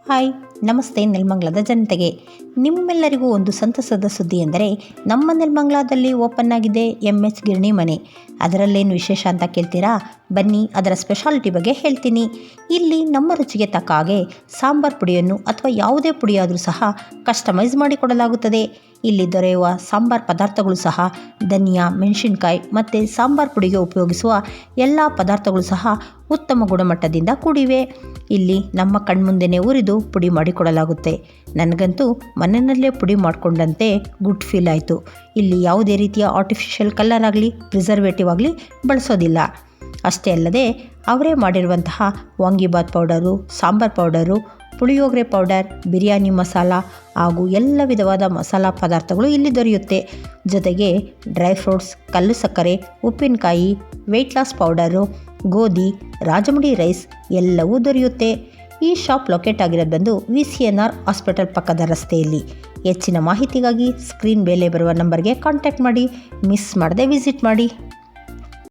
Hi ನಮಸ್ತೆ. ನೆಲಮಂಗಲದ ಜನತೆಗೆ ನಿಮ್ಮೆಲ್ಲರಿಗೂ ಒಂದು ಸಂತಸದ ಸುದ್ದಿ ಎಂದರೆ ನಮ್ಮ ನೆಲಮಂಗಲದಲ್ಲಿ ಓಪನ್ ಆಗಿದೆ MS ಗಿರಣಿ ಮನೆ. ಅದರಲ್ಲೇನು ವಿಶೇಷ ಅಂತ ಕೇಳ್ತೀರಾ? ಬನ್ನಿ ಅದರ ಸ್ಪೆಷಾಲಿಟಿ ಬಗ್ಗೆ ಹೇಳ್ತೀನಿ. ಇಲ್ಲಿ ನಮ್ಮ ರುಚಿಗೆ ತಕ್ಕ ಹಾಗೆ ಸಾಂಬಾರು ಪುಡಿಯನ್ನು ಅಥವಾ ಯಾವುದೇ ಪುಡಿಯಾದರೂ ಸಹ ಕಸ್ಟಮೈಸ್ ಮಾಡಿಕೊಡಲಾಗುತ್ತದೆ. ಇಲ್ಲಿ ದೊರೆಯುವ ಸಾಂಬಾರು ಪದಾರ್ಥಗಳು ಸಹ ಧನಿಯಾ, ಮೆಣಸಿನ್ಕಾಯಿ ಮತ್ತು ಸಾಂಬಾರು ಪುಡಿಗೆ ಉಪಯೋಗಿಸುವ ಎಲ್ಲ ಪದಾರ್ಥಗಳು ಸಹ ಉತ್ತಮ ಗುಣಮಟ್ಟದಿಂದ ಕೂಡಿವೆ. ಇಲ್ಲಿ ನಮ್ಮ ಕಣ್ಮುಂದೆನೇ ಉರಿದು ಪುಡಿ ಮಾಡಿಕೊಡಲಾಗುತ್ತೆ. ನನಗಂತೂ ಮನೆಯಲ್ಲೇ ಪುಡಿ ಮಾಡಿಕೊಂಡಂತೆ ಗುಡ್ ಫೀಲ್ ಆಯಿತು. ಇಲ್ಲಿ ಯಾವುದೇ ರೀತಿಯ ಆರ್ಟಿಫಿಷಿಯಲ್ ಕಲರ್ ಆಗಲಿ ಪ್ರಿಸರ್ವೇಟಿವ್ ಆಗಲಿ ಬಳಸೋದಿಲ್ಲ. ಅಷ್ಟೇ ಅಲ್ಲದೆ ಅವರೇ ಮಾಡಿರುವಂತಹ vangi bath powder, sambar powder, puliyogare powder, biryani masala ಹಾಗೂ ಎಲ್ಲ ವಿಧವಾದ ಮಸಾಲ ಪದಾರ್ಥಗಳು ಇಲ್ಲಿ ದೊರೆಯುತ್ತೆ. ಜೊತೆಗೆ ಡ್ರೈ ಫ್ರೂಟ್ಸ್, ಕಲ್ಲು ಸಕ್ಕರೆ, ಉಪ್ಪಿನಕಾಯಿ, ವೆಯ್ಟ್ ಲಾಸ್ ಪೌಡರು, ಗೋಧಿ, ರಾಜಮುಡಿ ರೈಸ್ ಎಲ್ಲವೂ ದೊರೆಯುತ್ತೆ. ಈ ಶಾಪ್ ಲೊಕೇಟ್ ಆಗಿರೋದು ಬಂದು VCNR ಹಾಸ್ಪಿಟಲ್ ಪಕ್ಕದ ರಸ್ತೆಯಲ್ಲಿ. ಹೆಚ್ಚಿನ ಮಾಹಿತಿಗಾಗಿ ಸ್ಕ್ರೀನ್ ಮೇಲೆ ಬರುವ ನಂಬರ್ಗೆ ಕಾಂಟ್ಯಾಕ್ಟ್ ಮಾಡಿ. ಮಿಸ್ ಮಾಡದೆ ವಿಸಿಟ್ ಮಾಡಿ.